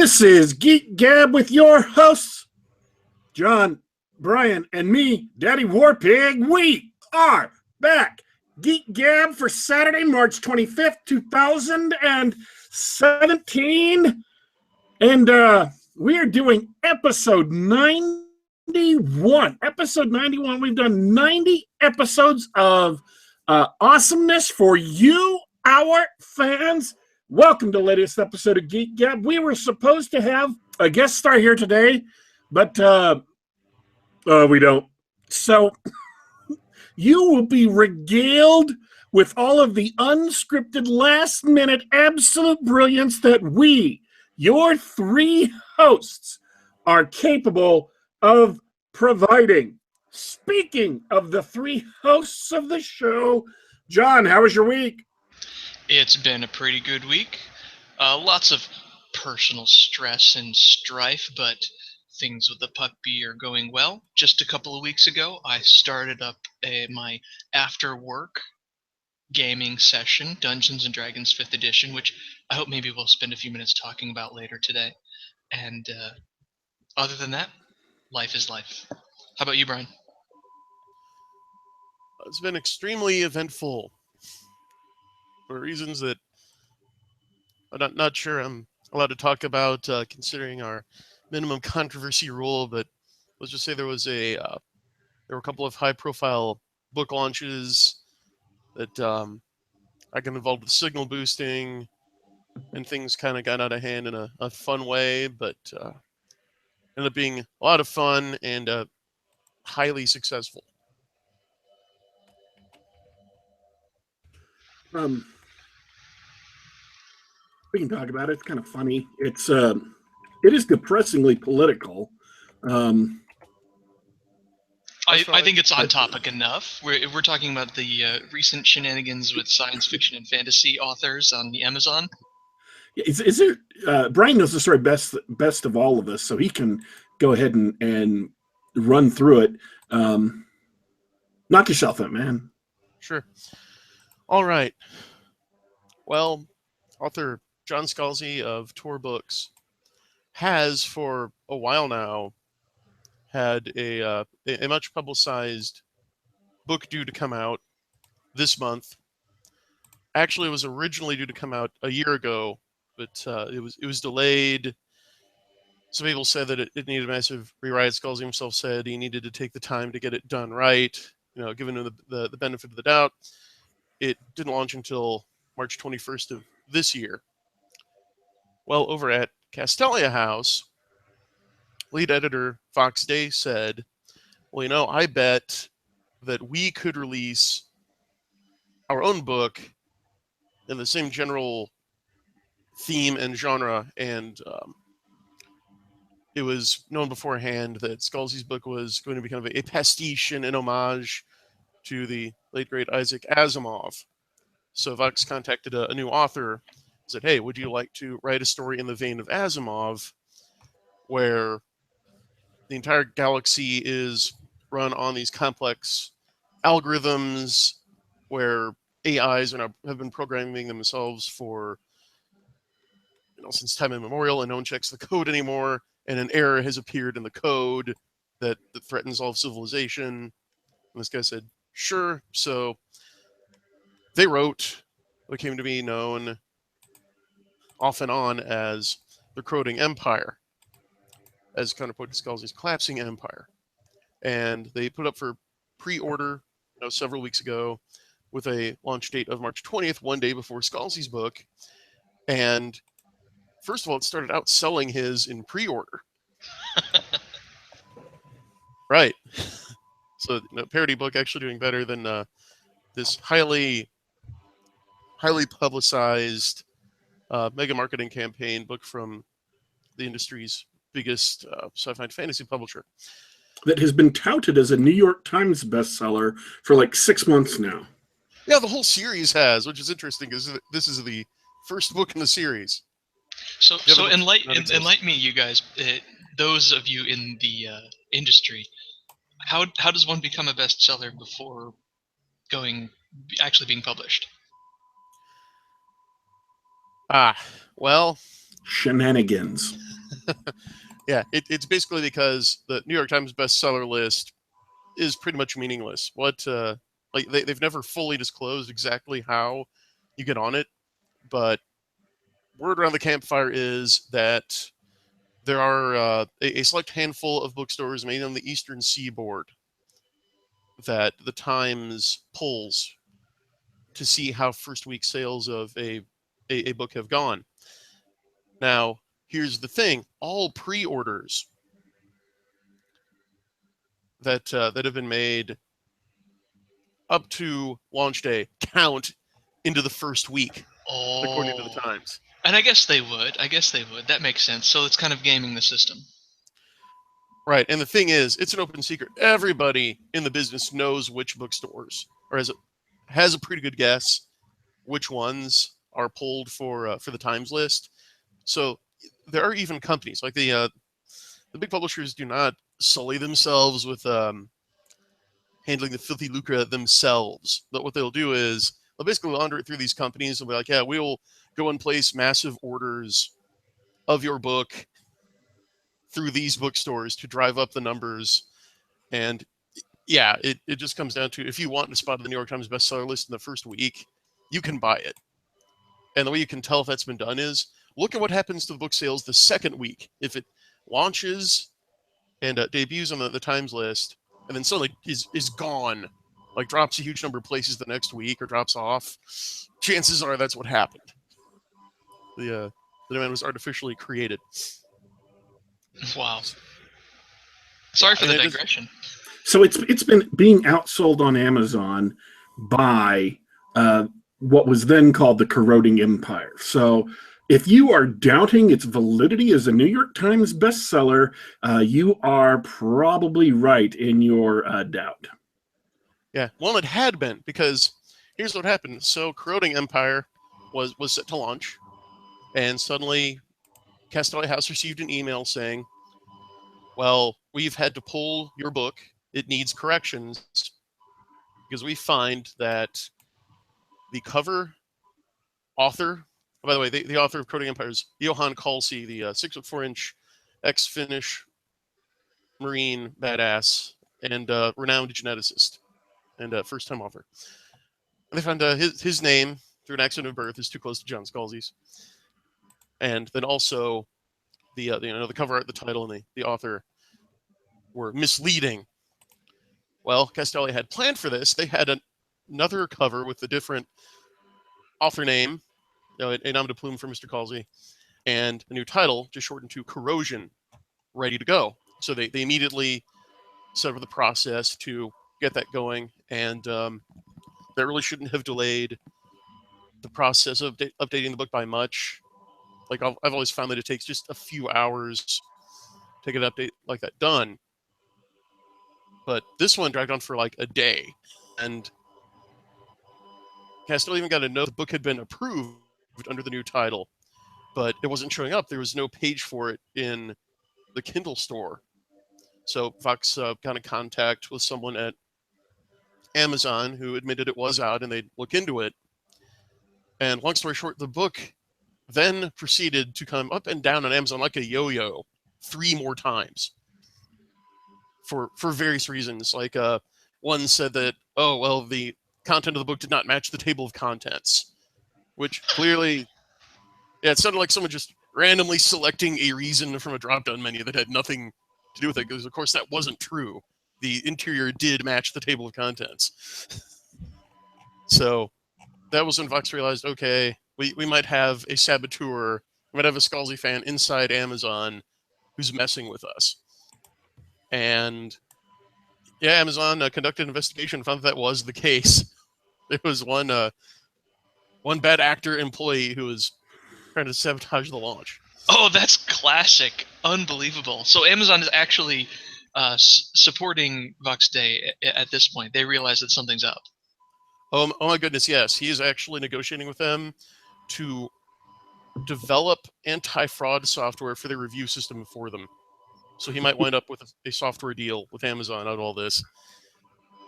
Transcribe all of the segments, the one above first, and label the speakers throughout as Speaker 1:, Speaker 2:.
Speaker 1: This is Geek Gab with your hosts, John, Brian, and me, Daddy Warpig. We are back. Geek Gab for Saturday, March 25th, 2017. And we are doing episode 91. Episode 91. We've done 90 episodes of awesomeness for you, our fans. Welcome to the latest episode of Geek Gab. We were supposed to have a guest star here today, but we don't. So you will be regaled with all of the unscripted, last-minute, absolute brilliance that we, your three hosts, are capable of providing. Speaking of the three hosts of the show, John, how was your week?
Speaker 2: It's been a pretty good week. Lots of personal stress and strife, but things with the puppy are going well. Just a couple of weeks ago, I started up my after-work gaming session, Dungeons & Dragons 5th edition, which I hope maybe we'll spend a few minutes talking about later today. And other than that, life is life. How about you, Brian?
Speaker 3: It's been extremely eventful for reasons that I'm not sure I'm allowed to talk about, considering our minimum controversy rule. But let's just say there were a couple of high-profile book launches that I got involved with signal boosting, and things kind of got out of hand in a fun way, but ended up being a lot of fun and highly successful.
Speaker 1: We can talk about it. It's kind of funny. It is depressingly political.
Speaker 2: I think it's on topic enough. We're talking about the recent shenanigans with science fiction and fantasy authors on the Amazon.
Speaker 1: Is there? Brian knows the story best of all of us, so he can go ahead and run through it. Knock yourself out, man.
Speaker 3: Sure. All right. Well, author John Scalzi of Tor Books has, for a while now, had a much publicized book due to come out this month. Actually, it was originally due to come out a year ago, but it was delayed. Some people said that it needed a massive rewrite. Scalzi himself said he needed to take the time to get it done right. Given him the benefit of the doubt, it didn't launch until March 21st of this year. Well, over at Castelia House, lead editor Fox Day said, well, I bet that we could release our own book in the same general theme and genre. And it was known beforehand that Scalzi's book was going to be kind of a pastiche and an homage to the late, great Isaac Asimov. So Fox contacted a new author, said, hey, would you like to write a story in the vein of Asimov, where the entire galaxy is run on these complex algorithms, where AIs have been programming themselves for since time immemorial, and no one checks the code anymore, and an error has appeared in the code that threatens all of civilization. And this guy said, sure. So they wrote what came to be known off and on as the Corroding Empire, as counterpoint to Scalzi's collapsing empire. And they put up for pre-order several weeks ago with a launch date of March 20th, one day before Scalzi's book. And first of all, it started out selling his in pre-order. Right. So parody book actually doing better than this highly publicized mega marketing campaign book from the industry's biggest sci-fi fantasy publisher.
Speaker 1: That has been touted as a New York Times bestseller for like 6 months now.
Speaker 3: Yeah, the whole series has, which is interesting because this is the first book in the series.
Speaker 2: So enlighten me, you guys, those of you in the industry. How does one become a bestseller before actually being published?
Speaker 3: Well,
Speaker 1: Shenanigans.
Speaker 3: Yeah, it's basically because the New York Times bestseller list is pretty much meaningless. Like they've never fully disclosed exactly how you get on it, but word around the campfire is that there are a select handful of bookstores, mainly on the eastern seaboard, that the Times pulls to see how first week sales of a book have gone. Now, here's the thing: all pre-orders that have been made up to launch day count into the first week, according to the
Speaker 2: Oh.
Speaker 3: Times.
Speaker 2: And I guess they would. I guess they would. That makes sense. So it's kind of gaming the system.
Speaker 3: Right, and the thing is, it's an open secret. Everybody in the business knows which bookstores, or has a pretty good guess which ones are pulled for the Times list. So there are even companies like the big publishers do not sully themselves with handling the filthy lucre themselves. But what they'll do is they'll basically launder it through these companies and be like, yeah, we'll go and place massive orders of your book through these bookstores to drive up the numbers. And yeah, it just comes down to, if you want to spot the New York Times bestseller list in the first week, you can buy it. And the way you can tell if that's been done is look at what happens to the book sales the second week. If it launches and debuts on the Times list, and then suddenly is gone, like drops a huge number of places the next week or drops off, chances are that's what happened. The demand was artificially created.
Speaker 2: Wow. Sorry for the digression.
Speaker 1: So it's been being outsold on Amazon by what was then called the Corroding Empire. So if you are doubting its validity as a New York Times bestseller, you are probably right in your doubt.
Speaker 3: Yeah, well, it had been, because here's what happened. So Corroding Empire was set to launch, and suddenly Castelli House received an email saying, well, we've had to pull your book. It needs corrections because we find that the cover author, by the way, the author of Corroding Empire is Johan Kalsi, the 6'4" ex-Finnish Marine badass and renowned geneticist and first-time author. And they found his name through an accident of birth is too close to John Scalzi's, and then also the cover art, the title, and the author were misleading. Well, Castelli had planned for this. They had another cover with a different author name, a nom de plume for Mr. Calsey, and a new title, just shortened to Corrosion, ready to go. So they immediately set up the process to get that going, and that really shouldn't have delayed the process of updating the book by much. Like I've always found that it takes just a few hours to get an update like that done. But this one dragged on for like a day, and I still even got to know the book had been approved under the new title, but it wasn't showing up. There was no page for it in the Kindle store. So Vox got in contact with someone at Amazon who admitted it was out, and they'd look into it. And long story short, the book then proceeded to come up and down on Amazon like a yo-yo 3 more times for various reasons. Like one said that, oh, well, the content of the book did not match the table of contents, which clearly, yeah, it sounded like someone just randomly selecting a reason from a drop-down menu that had nothing to do with it, because of course that wasn't true. The interior did match the table of contents. So that was when Vox realized, okay, we might have a saboteur, we might have a Scalzi fan inside Amazon who's messing with us. And yeah, Amazon conducted an investigation and found that was the case. There was one bad actor employee who was trying to sabotage the launch.
Speaker 2: Oh, that's classic. Unbelievable. So Amazon is actually supporting Vox Day at this point. They realize that something's up.
Speaker 3: Oh my goodness, yes. He is actually negotiating with them to develop anti-fraud software for their review system for them. So he might wind up with a software deal with Amazon out of all this.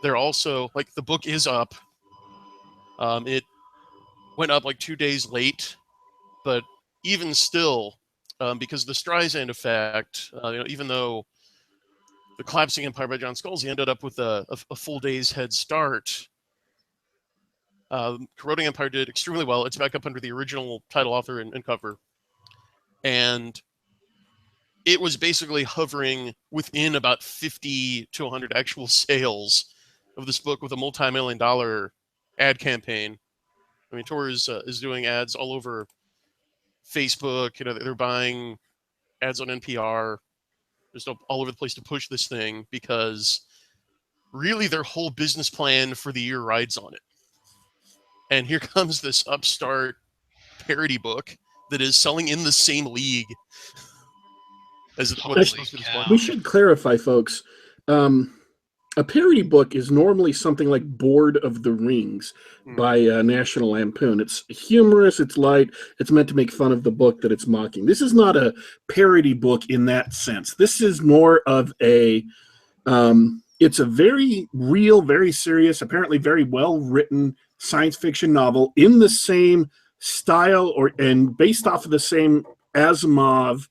Speaker 3: They're also, like, the book is up. It went up like 2 days late, but even still, because the Streisand effect, even though the Collapsing Empire by John Scalzi ended up with a full day's head start, Corroding Empire did extremely well. It's back up under the original title, author, and cover. And it was basically hovering within about 50 to 100 actual sales of this book with a multi-million-dollar ad campaign. I mean, Tor is doing ads all over Facebook. They're buying ads on NPR. There's all over the place to push this thing because really their whole business plan for the year rides on it. And here comes this upstart parody book that is selling in the same league as what it's supposed to display.
Speaker 1: We should clarify, folks. A parody book is normally something like Board of the Rings by National Lampoon. It's humorous, it's light, it's meant to make fun of the book that it's mocking. This is not a parody book in that sense. This is more of a, it's a very real, very serious, apparently very well-written science fiction novel in the same style and based off of the same Asimov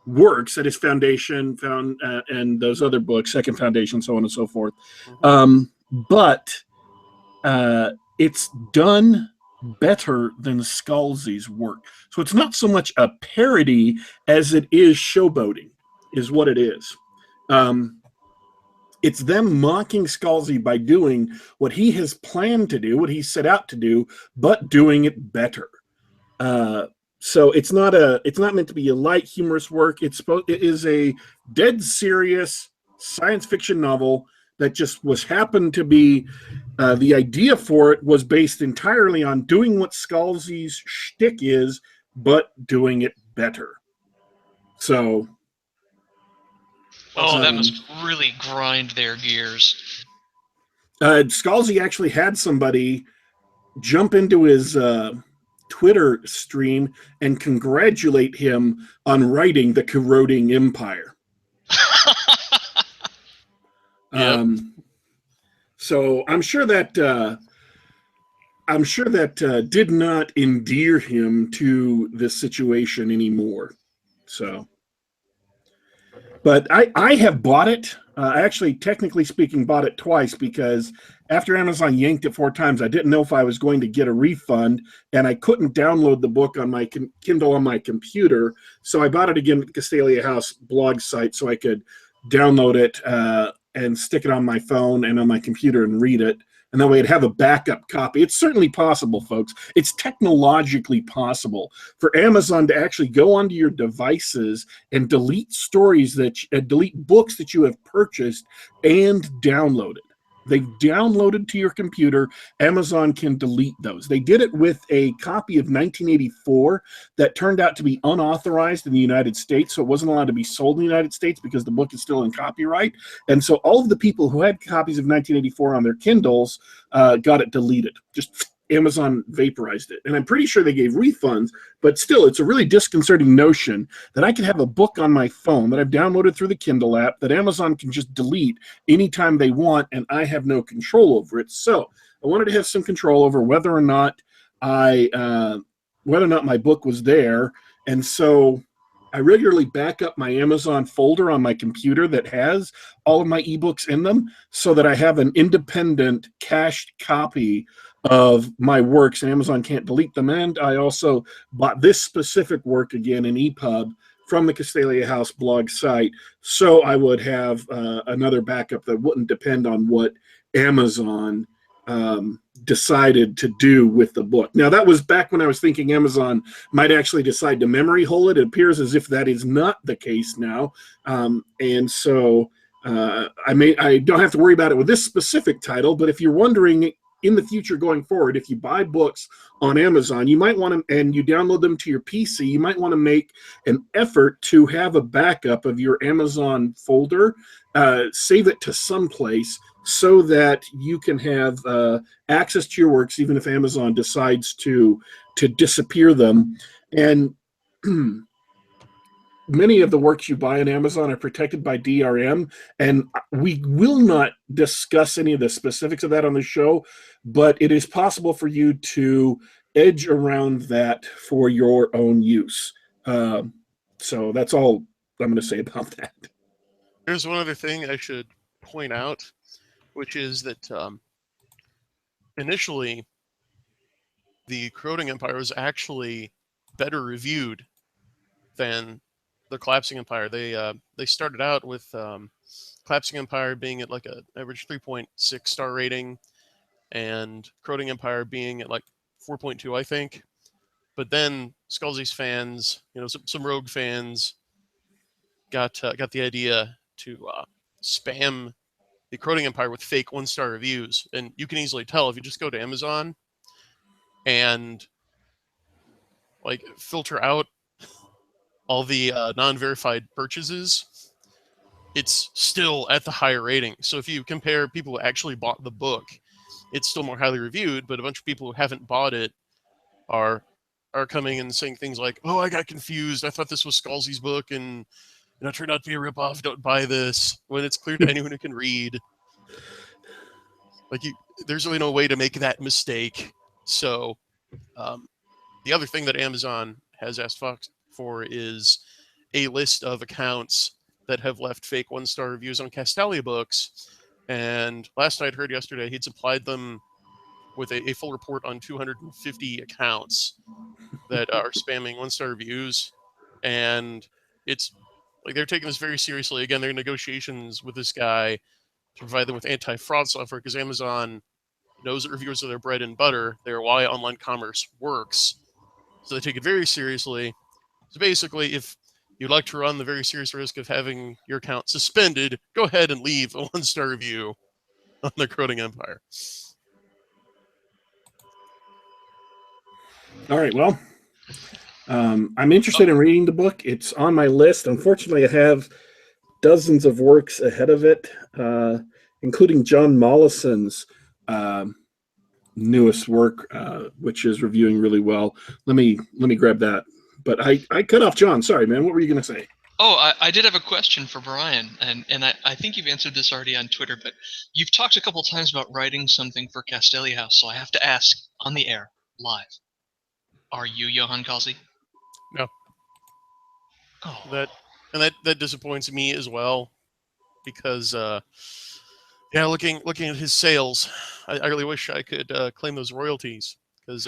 Speaker 1: works at his Foundation, and those other books, Second Foundation, so on and so forth. But it's done better than Scalzi's work. So it's not so much a parody as it is showboating, is what it is. It's them mocking Scalzi by doing what he has planned to do, what he set out to do, but doing it better. So it's not meant to be a light, humorous work. It is a dead serious science fiction novel that just happened to be, the idea for it was based entirely on doing what Scalzi's shtick is, but doing it better. So.
Speaker 2: Oh, that must really grind their gears.
Speaker 1: Scalzi actually had somebody jump into his Twitter stream and congratulate him on writing The Corroding Empire. So I'm sure that did not endear him to this situation anymore. So, but I have bought it. I actually, technically speaking, bought it twice because after Amazon yanked it 4 times, I didn't know if I was going to get a refund, and I couldn't download the book on my Kindle on my computer. So I bought it again at the Castalia House blog site so I could download it and stick it on my phone and on my computer and read it. And that way I'd have a backup copy. It's certainly possible, folks. It's technologically possible for Amazon to actually go onto your devices and delete stories delete books that you have purchased and downloaded. They've downloaded to your computer. Amazon can delete those. They did it with a copy of 1984 that turned out to be unauthorized in the United States, so it wasn't allowed to be sold in the United States because the book is still in copyright. And so all of the people who had copies of 1984 on their Kindles got it deleted. Just Amazon vaporized it. And I'm pretty sure they gave refunds, but still, it's a really disconcerting notion that I can have a book on my phone that I've downloaded through the Kindle app that Amazon can just delete anytime they want, and I have no control over it. So I wanted to have some control over whether or not my book was there. And so I regularly back up my Amazon folder on my computer that has all of my ebooks in them so that I have an independent cached copy of my works, and Amazon can't delete them. And I also bought this specific work again in EPUB from the Castalia House blog site, so I would have another backup that wouldn't depend on what Amazon decided to do with the book. Now, that was back when I was thinking Amazon might actually decide to memory hole it. It appears as if that is not the case now, and so I don't have to worry about it with this specific title. But if you're wondering, in the future going forward, if you buy books on Amazon, you might want to, and you download them to your PC, you might want to make an effort to have a backup of your Amazon folder, save it to someplace so that you can have access to your works, even if Amazon decides to disappear them. And many of the works you buy on Amazon are protected by DRM, and we will not discuss any of the specifics of that on the show, but it is possible for you to edge around that for your own use. So that's all I'm going to say about that.
Speaker 3: There's one other thing I should point out, which is that initially the Corroding Empire was actually better reviewed than the Collapsing Empire. They started out with Collapsing Empire being at like an average 3.6 star rating, and Corroding Empire being at like 4.2, I think. But then Scalzi's fans, some rogue fans, got the idea to spam the Corroding Empire with fake 1-star reviews, and you can easily tell if you just go to Amazon and like filter out all the non-verified purchases, it's still at the higher rating. So if you compare people who actually bought the book, it's still more highly reviewed, but a bunch of people who haven't bought it are coming and saying things like, "Oh, I got confused. I thought this was Scalzi's book, and it turned out to be a ripoff. Don't buy this." When it's clear to anyone who can read, there's really no way to make that mistake. So, the other thing that Amazon has asked Fox for is a list of accounts that have left fake 1-star reviews on Castalia books. And last I'd heard yesterday, he'd supplied them with a full report on 250 accounts that are spamming 1-star reviews. And it's like they're taking this very seriously. Again, they're in negotiations with this guy to provide them with anti-fraud software, because Amazon knows that reviewers are their bread and butter. They're why online commerce works. So they take it very seriously. So basically, if you'd like to run the very serious risk of having your account suspended, go ahead and leave a 1-star review on the Corroding Empire.
Speaker 1: All right, well, I'm interested in reading the book. It's on my list. Unfortunately, I have dozens of works ahead of it, including John Mollison's newest work, which is reviewing really well. Let me grab that. But I cut off John. Sorry, man. What were you going to say?
Speaker 2: Oh, I did have a question for Brian, and I think you've answered this already on Twitter, but you've talked a couple times about writing something for Castalia House, so I have to ask on the air, live. Are you Johan Kalsi?
Speaker 3: No.
Speaker 2: Oh.
Speaker 3: That disappoints me as well, because looking at his sales, I really wish I could claim those royalties, because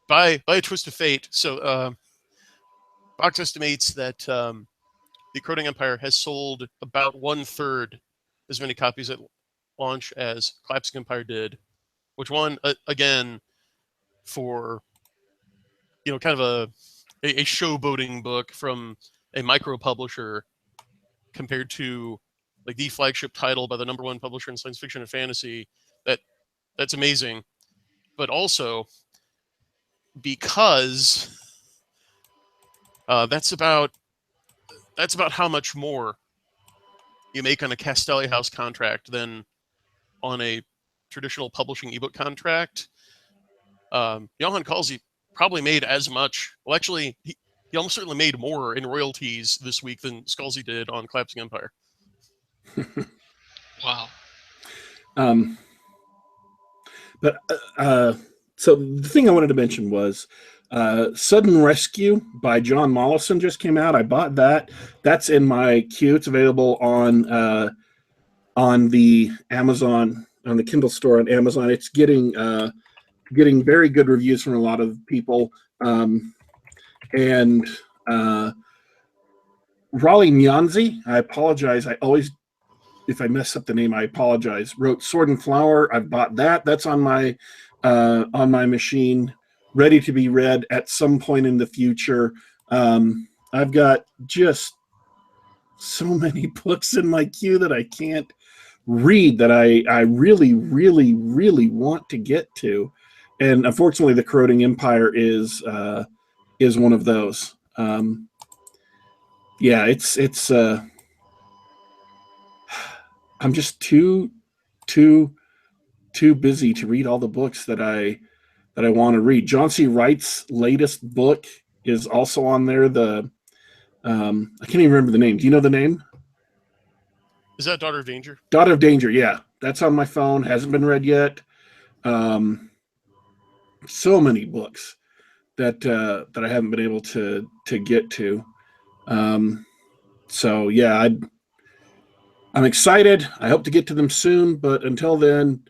Speaker 3: by a twist of fate. So Fox estimates that the Corroding Empire has sold about 1/3 as many copies at launch as Collapsing Empire did, which won again for kind of a showboating book from a micro publisher compared to like the flagship title by the #1 publisher in science fiction and fantasy. That's amazing. But also because that's about how much more you make on a Castalia House contract than on a traditional publishing ebook contract. Johan Kalsi probably made as much. Well, actually, he almost certainly made more in royalties this week than Scalzi did on Collapsing Empire.
Speaker 2: Wow.
Speaker 1: But so the thing I wanted to mention was Sudden Rescue by John Mollison just came out. I bought that. That's in my queue. It's available on the Amazon, on the Kindle store on Amazon. It's getting very good reviews from a lot of people. And Raleigh Nyanzi, I apologize. If I mess up the name, I apologize. Wrote Sword and Flower. I've bought that. That's on my machine, ready to be read at some point in the future. I've got just so many books in my queue that I can't read that I really, really, really want to get to. And unfortunately, the Corroding Empire is one of those. It's I'm just too busy to read all the books that I want to read. John C. Wright's latest book is also on there. I can't even remember the name. Do you know the name?
Speaker 3: Is that Daughter of Danger?
Speaker 1: Daughter of Danger, yeah. That's on my phone. Hasn't been read yet. So many books that I haven't been able to get to. So yeah, I'm excited. I hope to get to them soon, but until then,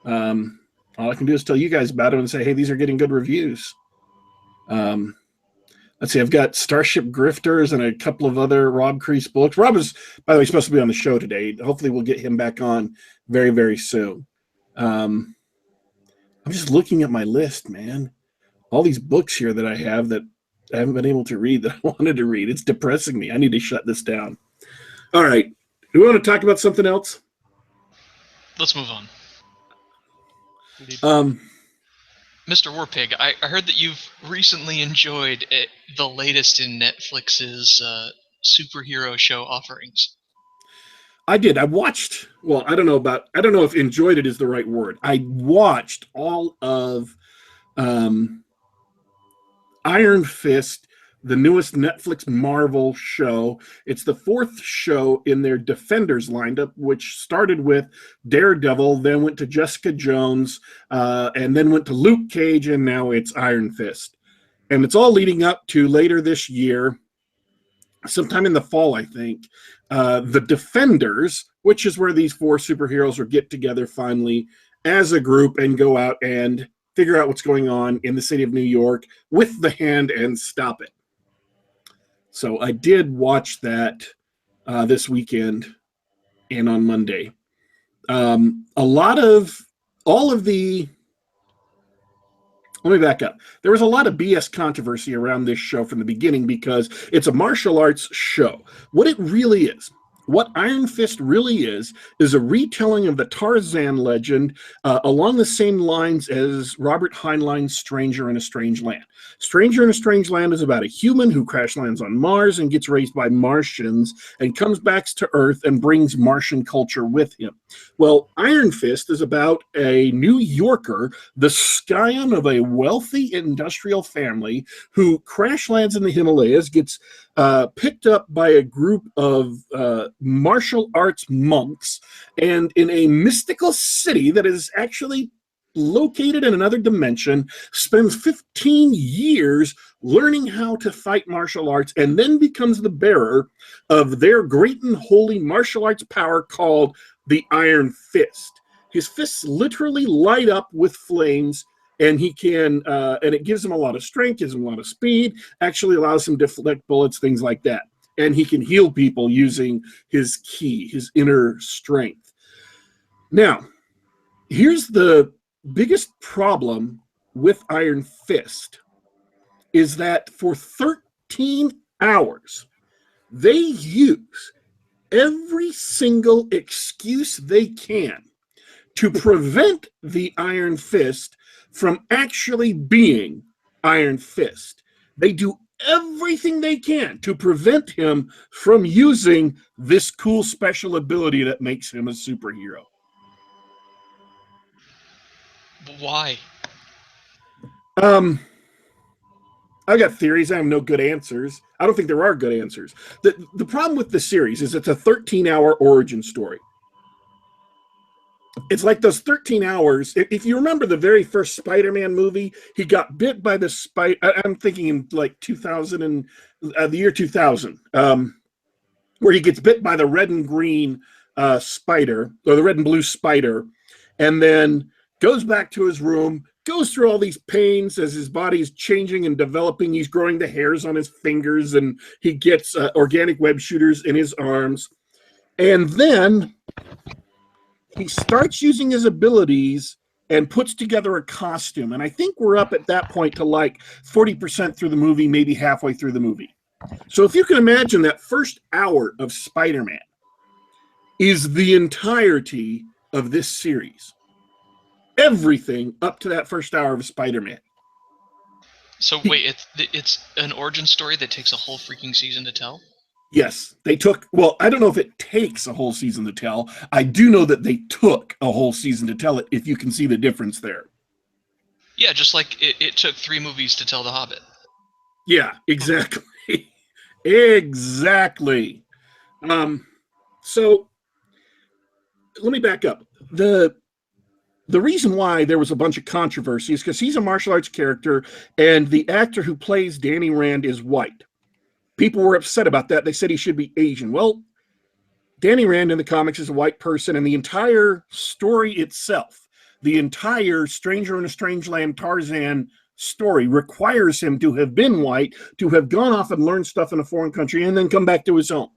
Speaker 1: all I can do is tell you guys about them and say, hey, these are getting good reviews. Let's see, I've got Starship Grifters and a couple of other Rob Crease books. Rob is, by the way, supposed to be on the show today. Hopefully we'll get him back on very, very soon. I'm just looking at my list, man. All these books here that I have that I haven't been able to read that I wanted to read. It's depressing me. I need to shut this down. All right. Do we want to talk about something else?
Speaker 2: Let's move on.
Speaker 1: Um,
Speaker 2: Mr. Warpig, I heard that you've recently enjoyed the latest in Netflix's superhero show offerings.
Speaker 1: I did. I watched, well, I don't know if enjoyed it is the right word. I watched all of Iron Fist, the newest Netflix Marvel show. It's the fourth show in their Defenders lineup, which started with Daredevil, then went to Jessica Jones, and then went to Luke Cage, and now it's Iron Fist. And it's all leading up to later this year, sometime in the fall, I think, the Defenders, which is where these four superheroes will get together finally as a group and go out and figure out what's going on in the city of New York with the Hand and stop it. So I did watch that this weekend and on Monday. Let me back up. There was a lot of BS controversy around this show from the beginning because it's a martial arts show. What it really is, what Iron Fist really is a retelling of the Tarzan legend along the same lines as Robert Heinlein's Stranger in a Strange Land. Stranger in a Strange Land is about a human who crash lands on Mars and gets raised by Martians and comes back to Earth and brings Martian culture with him. Well, Iron Fist is about a New Yorker, the scion of a wealthy industrial family who crash lands in the Himalayas, gets picked up by a group of martial arts monks, and in a mystical city that is actually located in another dimension, spends 15 years learning how to fight martial arts, and then becomes the bearer of their great and holy martial arts power called the Iron Fist. His fists literally light up with flames, and he can, and it gives him a lot of strength, gives him a lot of speed, actually allows him to deflect bullets, things like that. And he can heal people using his ki, his inner strength. Now, here's the biggest problem with Iron Fist is that for 13 hours, they use every single excuse they can to prevent the Iron Fist from actually being Iron Fist. They do everything they can to prevent him from using this cool special ability that makes him a superhero.
Speaker 2: Why?
Speaker 1: I've got theories. I have no good answers. I don't think there are good answers. The problem with the series is it's a 13-hour origin story. It's like those 13 hours. If you remember the very first Spider-Man movie, he got bit by the spider. I'm thinking in like 2000 and the year 2000, where he gets bit by the red and green spider, or the red and blue spider, and then goes back to his room, goes through all these pains as his body is changing and developing. He's growing the hairs on his fingers, and he gets organic web shooters in his arms. And then he starts using his abilities and puts together a costume. And I think we're up at that point to like 40% through the movie, maybe halfway through the movie. So if you can imagine, that first hour of Spider-Man is the entirety of this series. Everything up to that first hour of Spider-Man.
Speaker 2: So wait, it's an origin story that takes a whole freaking season to tell?
Speaker 1: Yes, they took, well, I don't know if it takes a whole season to tell. I do know that they took a whole season to tell it, if you can see the difference there.
Speaker 2: Yeah, just like it took 3 movies to tell The Hobbit.
Speaker 1: Yeah, exactly. Exactly. So let me back up. the reason why there was a bunch of controversy is because he's a martial arts character, and the actor who plays Danny Rand is white. People were upset about that. They said he should be Asian. Well, Danny Rand in the comics is a white person, and the entire story itself, the entire Stranger in a Strange Land Tarzan story requires him to have been white, to have gone off and learned stuff in a foreign country, and then come back to his home.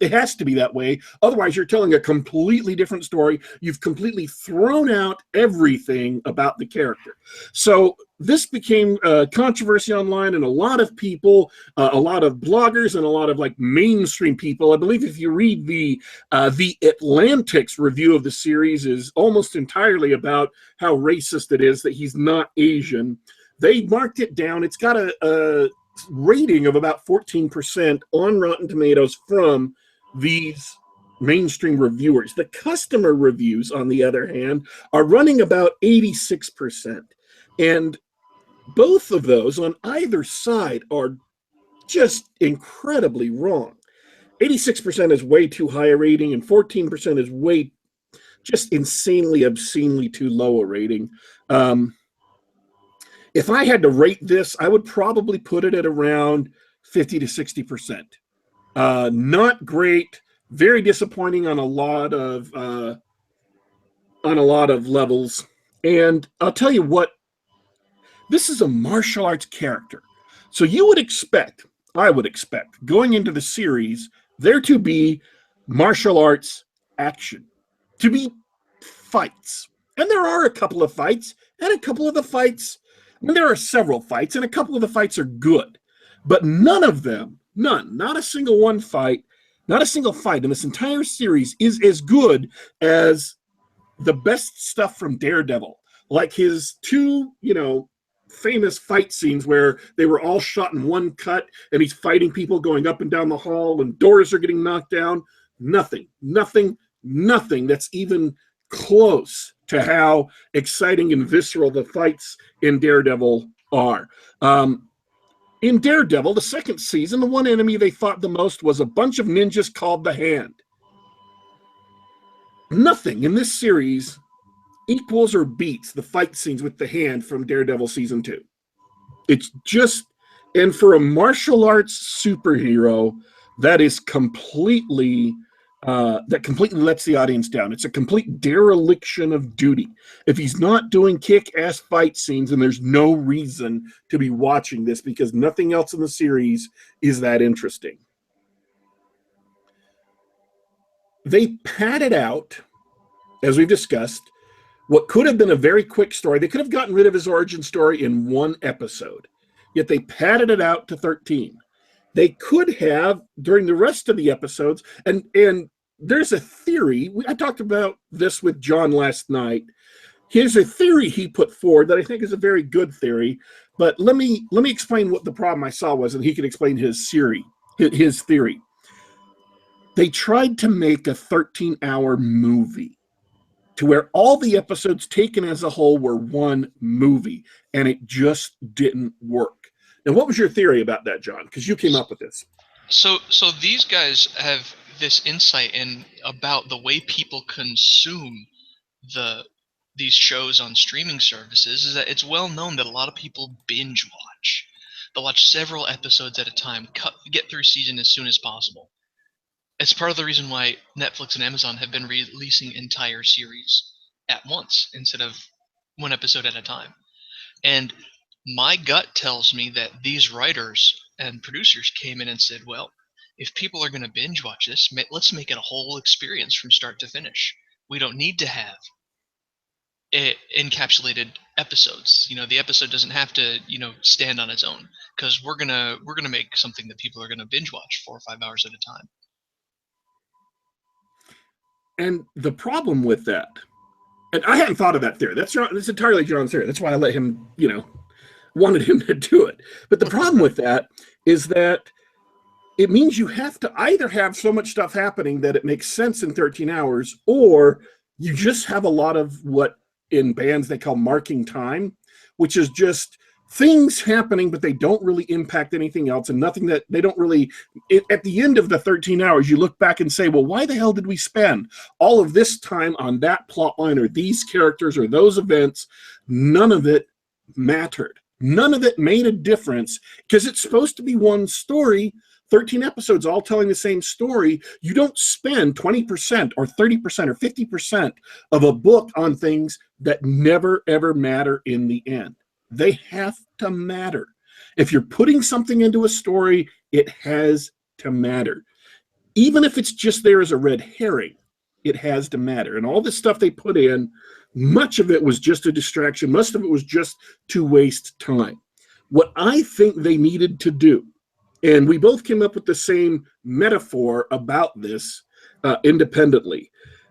Speaker 1: It has to be that way. Otherwise, you're telling a completely different story. You've completely thrown out everything about the character. So this became a controversy online, and a lot of people, a lot of bloggers, and a lot of like mainstream people. I believe if you read the Atlantic's review of the series, is almost entirely about how racist it is that he's not Asian. They marked it down. It's got a rating of about 14% on Rotten Tomatoes from these mainstream reviewers. The customer reviews, on the other hand, are running about 86%. And both of those on either side are just incredibly wrong. 86% is way too high a rating, and 14% is way just insanely, obscenely too low a rating. If I had to rate this, I would probably put it at around 50 to 60%. Not great, very disappointing on a lot of levels. And I'll tell you what, this is a martial arts character. So you would expect, I would expect, going into the series, there to be martial arts action, to be fights. And there are a couple of fights, and a couple of the fights, and there are several fights, and a couple of the fights are good. But none of them, not a single fight in this entire series is as good as the best stuff from Daredevil. Like his two, famous fight scenes where they were all shot in one cut, and he's fighting people going up and down the hall, and doors are getting knocked down. Nothing that's even close to how exciting and visceral the fights in Daredevil are. In Daredevil, the second season, the one enemy they fought the most was a bunch of ninjas called the Hand. Nothing in this series equals or beats the fight scenes with the Hand from Daredevil season 2. It's just, and for a martial arts superhero, that is completely, that completely lets the audience down. It's a complete dereliction of duty. If he's not doing kick-ass fight scenes, and there's no reason to be watching this because nothing else in the series is that interesting. They padded out, as we've discussed, what could have been a very quick story. They could have gotten rid of his origin story in one episode, yet they padded it out to 13. They could have, during the rest of the episodes, and there's a theory, I talked about this with John last night. Here's a theory he put forward that I think is a very good theory, but let me explain what the problem I saw was, and he can explain his theory. They tried to make a 13-hour movie to where all the episodes taken as a whole were one movie, and it just didn't work. Now, what was your theory about that, John? Because you came up with this.
Speaker 2: So these guys have this insight about the way people consume these shows on streaming services, is that it's well known that a lot of people binge watch. They'll watch several episodes at a time, get through season as soon as possible. It's part of the reason why Netflix and Amazon have been releasing entire series at once instead of one episode at a time. And my gut tells me that these writers and producers came in and said, well, if people are going to binge watch this, let's make it a whole experience from start to finish. We don't need to have encapsulated episodes. The episode doesn't have to, stand on its own, because we're gonna make something that people are gonna binge watch 4 or 5 hours at a time.
Speaker 1: And the problem with that, and I hadn't thought of that theory. That's entirely John's theory. That's why I let him, wanted him to do it. But the problem with that is that it means you have to either have so much stuff happening that it makes sense in 13 hours, or you just have a lot of what in bands they call marking time, which is just things happening, but they don't really impact anything else, and nothing that they don't really, at the end of the 13 hours, you look back and say, well, why the hell did we spend all of this time on that plot line or these characters or those events? None of it mattered. None of it made a difference because it's supposed to be one story, 13 episodes all telling the same story. You don't spend 20% or 30% or 50% of a book on things that never, ever matter in the end. They have to matter. If you're putting something into a story, it has to matter. Even if it's just there as a red herring, it has to matter. And all this stuff they put in, much of it was just a distraction. Most of it was just to waste time. What I think they needed to do, and we both came up with the same metaphor about this independently.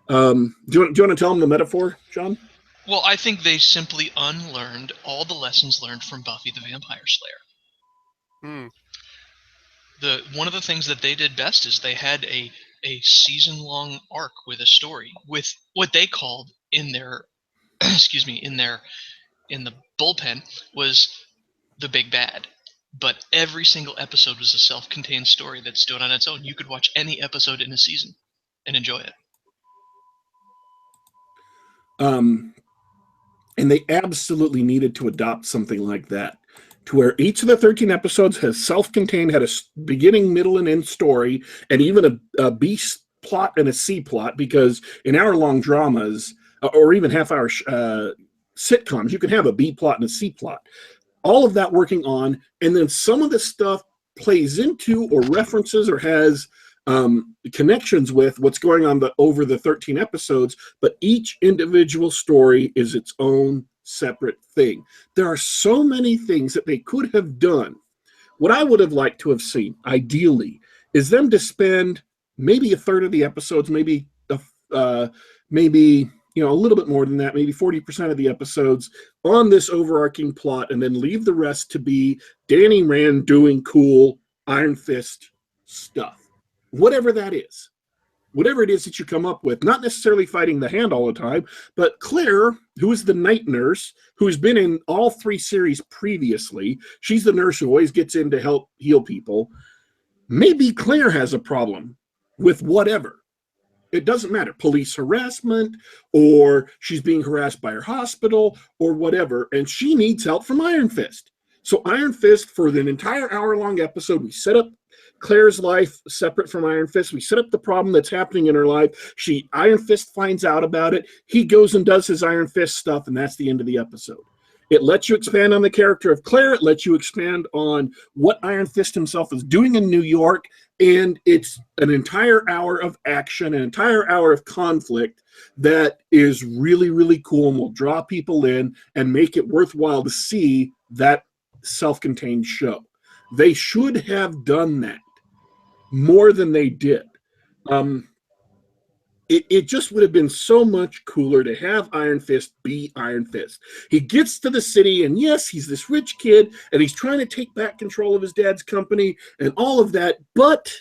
Speaker 1: Do you want to tell them the metaphor, John?
Speaker 2: Well, I think they simply unlearned all the lessons learned from Buffy the Vampire Slayer. One of the things that they did best is they had a season-long arc with a story with what they called in their in the bullpen was the big bad. But every single episode was a self-contained story that stood on its own. You could watch any episode in a season and enjoy it.
Speaker 1: And they absolutely needed to adopt something like that, to where each of the 13 episodes has self-contained, had a beginning, middle, and end story, and even a B plot and a C plot, because in hour-long dramas, or even half-hour sitcoms, you can have a B plot and a C plot. All of that working on, and then some of the stuff plays into or references or has connections with what's going on over the 13 episodes, but each individual story is its own separate thing. There are so many things that they could have done. What I would have liked to have seen, ideally, is them to spend maybe a third of the episodes, maybe a little bit more than that, maybe 40% of the episodes on this overarching plot, and then leave the rest to be Danny Rand doing cool Iron Fist stuff. Whatever that is. Whatever it is that you come up with, not necessarily fighting the Hand all the time, but Claire, who is the night nurse, who's been in all 3 series previously, she's the nurse who always gets in to help heal people. Maybe Claire has a problem with whatever. It doesn't matter. Police harassment, or she's being harassed by her hospital, or whatever, and she needs help from Iron Fist. So Iron Fist, for an entire hour-long episode, we set up Claire's life separate from Iron Fist. We set up the problem that's happening in her life. Iron Fist finds out about it. He goes and does his Iron Fist stuff, and that's the end of the episode. It lets you expand on the character of Claire. It lets you expand on what Iron Fist himself is doing in New York, and it's an entire hour of action, an entire hour of conflict that is really, really cool and will draw people in and make it worthwhile to see that self-contained show. They should have done that more than they did. It just would have been so much cooler to have Iron Fist be Iron Fist. He gets to the city, and yes, he's this rich kid, and he's trying to take back control of his dad's company and all of that, but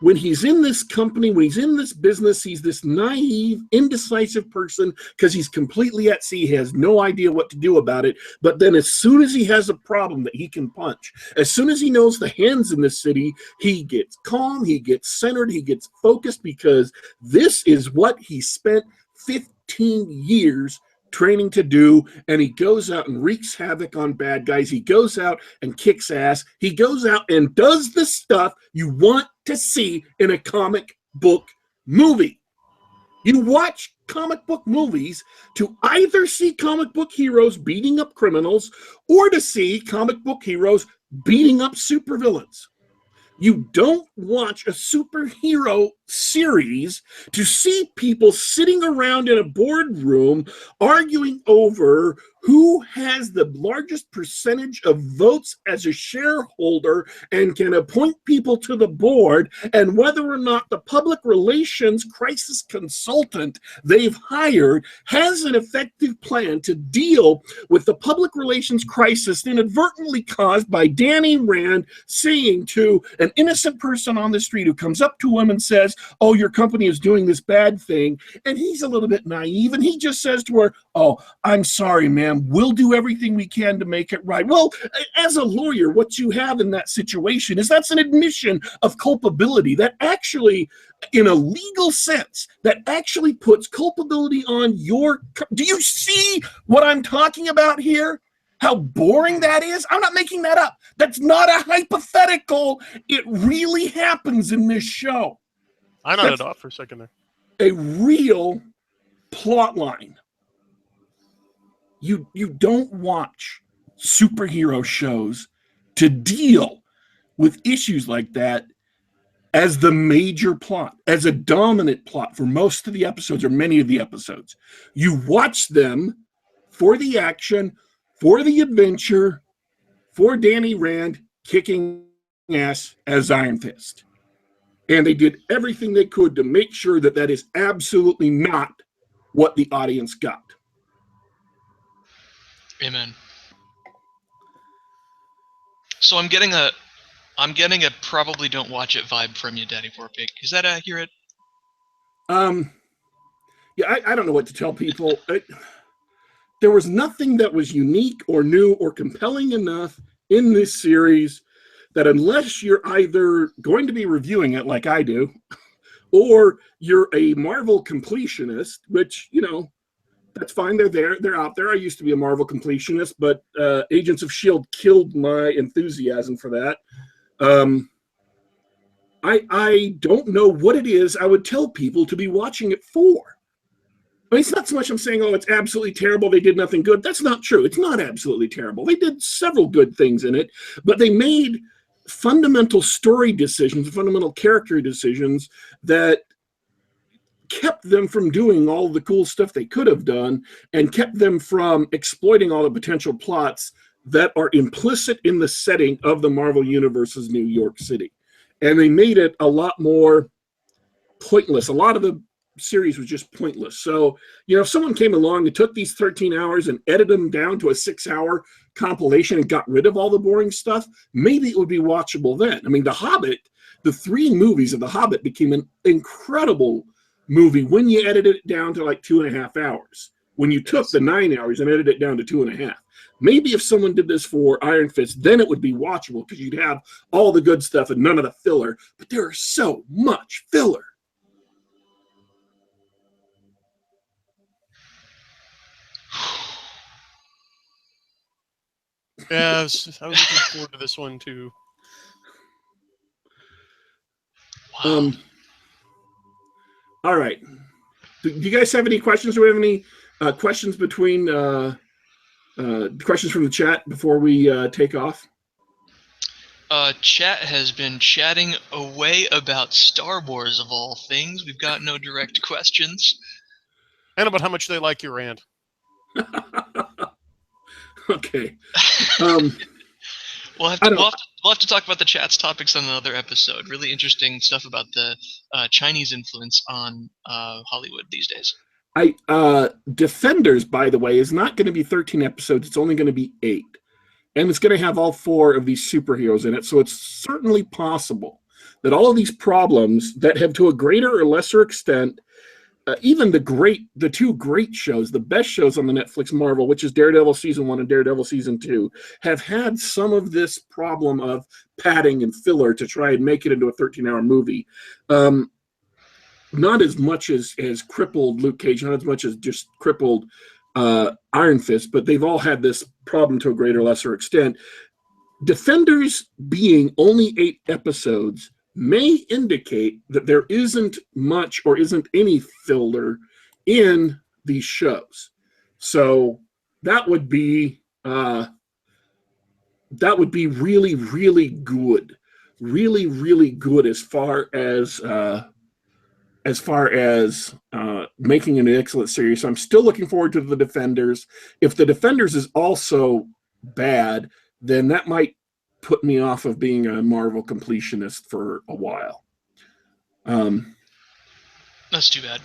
Speaker 1: when he's in this company, when he's in this business, he's this naive, indecisive person because he's completely at sea. He has no idea what to do about it. But then as soon as he has a problem that he can punch, as soon as he knows the Hands in the city, he gets calm, he gets centered, he gets focused, because this is what he spent 15 years training to do, and he goes out and wreaks havoc on bad guys. He goes out and kicks ass. He goes out and does the stuff you want to see in a comic book movie. You watch comic book movies to either see comic book heroes beating up criminals or to see comic book heroes beating up supervillains. You don't watch a superhero series to see people sitting around in a boardroom arguing over who has the largest percentage of votes as a shareholder and can appoint people to the board, and whether or not the public relations crisis consultant they've hired has an effective plan to deal with the public relations crisis inadvertently caused by Danny Rand saying to an innocent person on the street who comes up to him and says, oh, your company is doing this bad thing. And he's a little bit naive. And he just says to her, oh, I'm sorry, ma'am. We'll do everything we can to make it right. Well, as a lawyer, what you have in that situation is that's an admission of culpability that actually, in a legal sense, that actually puts culpability on your... Do you see what I'm talking about here? How boring that is? I'm not making that up. That's not a hypothetical. It really happens in this show.
Speaker 3: I nodded off for a second there.
Speaker 1: A real plot line. You don't watch superhero shows to deal with issues like that as the major plot, as a dominant plot for most of the episodes or many of the episodes. You watch them for the action, for the adventure, for Danny Rand kicking ass as Iron Fist. And they did everything they could to make sure that that is absolutely not what the audience got.
Speaker 2: Amen. So I'm getting a probably don't watch it vibe from you, Daddy Warpig. Is that accurate?
Speaker 1: Yeah, I don't know what to tell people. There was nothing that was unique or new or compelling enough in this series that unless you're either going to be reviewing it like I do, or you're a Marvel completionist, which, you know, that's fine. They're out there. I used to be a Marvel completionist, but Agents of S.H.I.E.L.D. killed my enthusiasm for that. I don't know what it is I would tell people to be watching it for. I mean, it's not so much I'm saying, oh, it's absolutely terrible, they did nothing good. That's not true. It's not absolutely terrible. They did several good things in it, but they made fundamental story decisions, fundamental character decisions that kept them from doing all the cool stuff they could have done and kept them from exploiting all the potential plots that are implicit in the setting of the Marvel Universe's New York City. And they made it a lot more pointless. A lot of the series was just pointless. So, you know, if someone came along and took these 13 hours and edited them down to a 6-hour compilation and got rid of all the boring stuff, maybe it would be watchable then. I mean, The Hobbit, the 3 movies of The Hobbit became an incredible movie when you edited it down to like 2.5 hours. When you took the 9 hours and edited it down to 2.5. Maybe if someone did this for Iron Fist, then it would be watchable because you'd have all the good stuff and none of the filler. But there is so much filler.
Speaker 3: Yeah, I was looking forward to this one too.
Speaker 2: Wow.
Speaker 1: All right. Do you guys have any questions? Do we have any questions between questions from the chat before we take off?
Speaker 2: Chat has been chatting away about Star Wars of all things. We've got no direct questions.
Speaker 3: And about how much they like your rant.
Speaker 1: Okay.
Speaker 2: We'll have to talk about the chat's topics on another episode. Really interesting stuff about the Chinese influence on Hollywood these days.
Speaker 1: Defenders, by the way, is not going to be 13 episodes. It's only going to be 8. And it's going to have all 4 of these superheroes in it. So it's certainly possible that all of these problems that have to a greater or lesser extent, even the 2 great shows, the best shows on the Netflix Marvel, which is Daredevil Season 1 and Daredevil Season 2, have had some of this problem of padding and filler to try and make it into a 13-hour movie. Not as much as crippled Luke Cage, not as much as just crippled Iron Fist, but they've all had this problem to a greater or lesser extent. Defenders being only 8 episodes may indicate that there isn't much or isn't any filler in these shows. So that would be really, really good. Really, really good as far as making an excellent series. So I'm still looking forward to the Defenders. If the Defenders is also bad, then that might put me off of being a Marvel completionist for a while.
Speaker 2: That's too bad.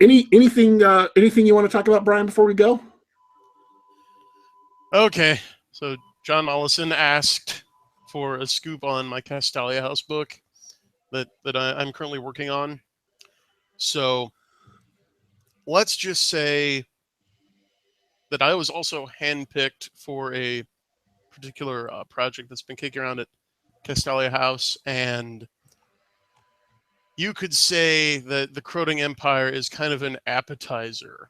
Speaker 1: Anything you want to talk about, Brian, before we go?
Speaker 3: Okay, so John Mollison asked for a scoop on my Castalia House book. that I'm currently working on. So let's just say that I was also handpicked for a particular project that's been kicking around at Castalia House, and you could say that the Corroding Empire is kind of an appetizer.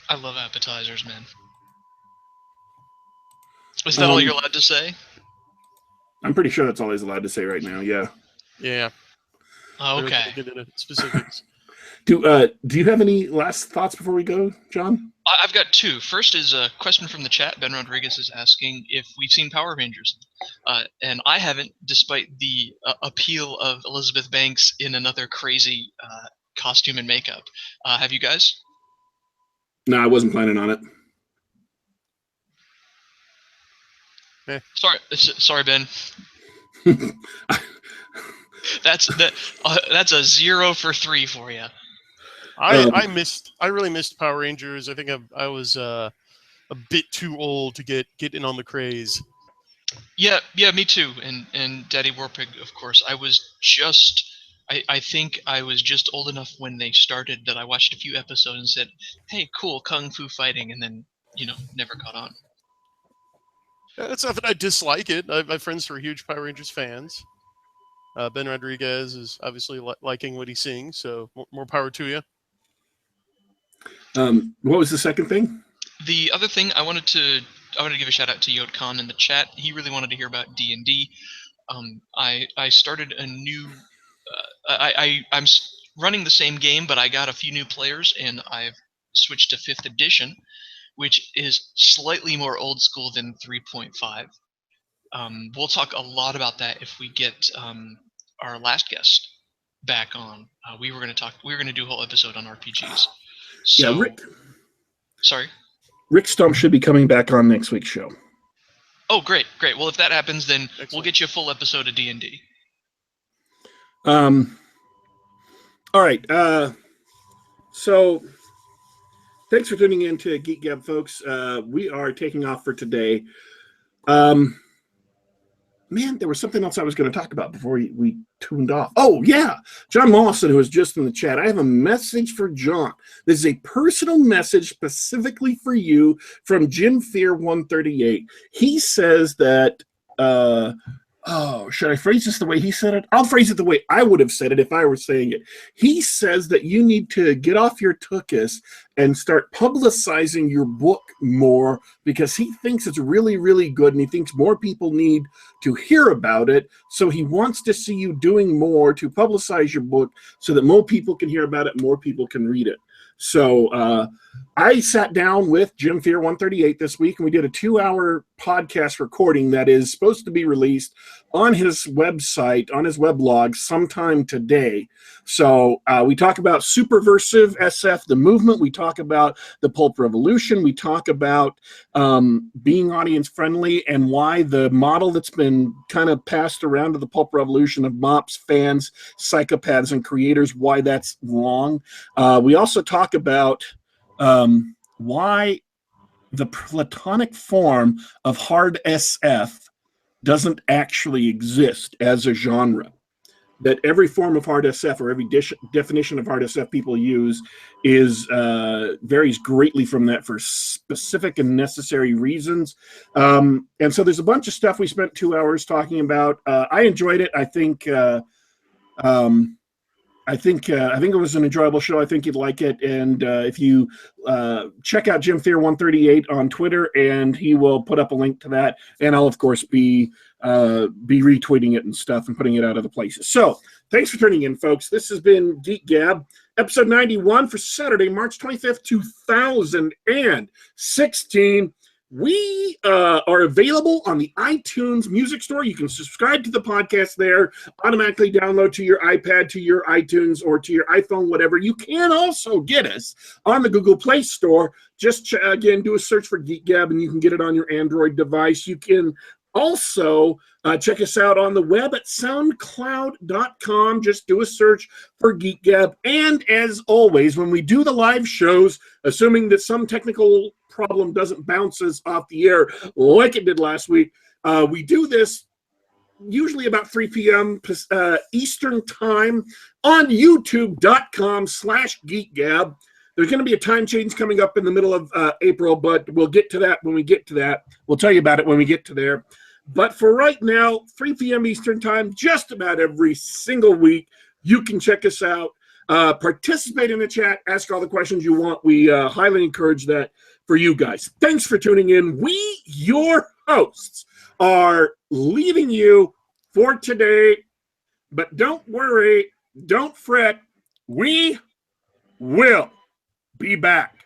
Speaker 2: I love appetizers, man. Is that all you're allowed to say?
Speaker 1: I'm pretty sure that's all he's allowed to say right now. Yeah.
Speaker 3: Yeah.
Speaker 2: Oh, okay.
Speaker 3: Get into specifics.
Speaker 1: Do you have any last thoughts before we go, John?
Speaker 2: I've got two. First is a question from the chat. Ben Rodriguez is asking if we've seen Power Rangers. And I haven't, despite the appeal of Elizabeth Banks in another crazy costume and makeup. Have you guys?
Speaker 1: No, I wasn't planning on it.
Speaker 2: Sorry, Ben. That's a 0 for 3 for you.
Speaker 3: I really missed Power Rangers. I think I was a bit too old to get in on the craze.
Speaker 2: Yeah, me too. And Daddy Warpig, of course. I think I was just old enough when they started that I watched a few episodes and said, "Hey, cool, kung fu fighting," and then never caught on.
Speaker 3: It's not that I dislike it. I have friends who are huge Power Rangers fans. Ben Rodriguez is obviously liking what he's seeing, so more power to you.
Speaker 1: What was the second thing?
Speaker 2: The other thing I wanted to give a shout out to Yod Khan in the chat. He really wanted to hear about D&D. I started a new. I'm running the same game, but I got a few new players, and I've switched to 5th edition, which is slightly more old school than 3.5. We'll talk a lot about that if we get our last guest back on. We were going to do a whole episode on RPGs. So,
Speaker 1: yeah, Rick.
Speaker 2: Sorry.
Speaker 1: Rick Stump should be coming back on next week's show.
Speaker 2: Oh, great. Well, if that happens, then
Speaker 3: Excellent.
Speaker 2: We'll get you a full episode of D&D.
Speaker 1: All right. So thanks for tuning in to Geek Gab, folks. We are taking off for today. Man, there was something else I was going to talk about before we tuned off. Oh, yeah. John Mawson, who was just in the chat. I have a message for John. This is a personal message specifically for you from Jim Fear 138. He says that, should I phrase this the way he said it? I'll phrase it the way I would have said it if I were saying it. He says that you need to get off your tuchus and start publicizing your book more because he thinks it's really, really good and he thinks more people need to hear about it. So he wants to see you doing more to publicize your book so that more people can hear about it, more people can read it. So I sat down with Jim Fear 138 this week, and we did a 2-hour podcast recording that is supposed to be released on his website, on his weblog, sometime today. So we talk about Superversive SF, the movement. We talk about the Pulp Revolution. We talk about being audience-friendly and why the model that's been kind of passed around to the Pulp Revolution of mops, fans, psychopaths, and creators, why that's wrong. We also talk about why the platonic form of hard SF doesn't actually exist as a genre. That every form of hard SF or every definition of hard SF people use is varies greatly from that for specific and necessary reasons. And so there's a bunch of stuff we spent 2 hours talking about. I enjoyed it. I think it was an enjoyable show. I think you'd like it. And if you check out Jim Fear 138 on Twitter, and he will put up a link to that. And I'll, of course, be retweeting it and stuff and putting it out other places. So thanks for tuning in, folks. This has been Geek Gab, episode 91 for Saturday, March 25th, 2016. We are available on the iTunes Music Store. You can subscribe to the podcast there, automatically download to your iPad, to your iTunes, or to your iPhone, whatever. You can also get us on the Google Play Store. Just, again, do a search for Geek Gab, and you can get it on your Android device. You can also check us out on the web at soundcloud.com. Just do a search for Geek Gab. And as always, when we do the live shows, assuming that some technical problem doesn't bounce us off the air like it did last week, we do this usually about 3 p.m. Eastern time on youtube.com/geekgab. There's going to be a time change coming up in the middle of April, but we'll get to that when we get to that. We'll tell you about it when we get to there. But for right now, 3 p.m. Eastern time, just about every single week, you can check us out. Participate in the chat, ask all the questions you want. We highly encourage that for you guys. Thanks for tuning in. We, your hosts, are leaving you for today. But don't worry, don't fret. We will be back.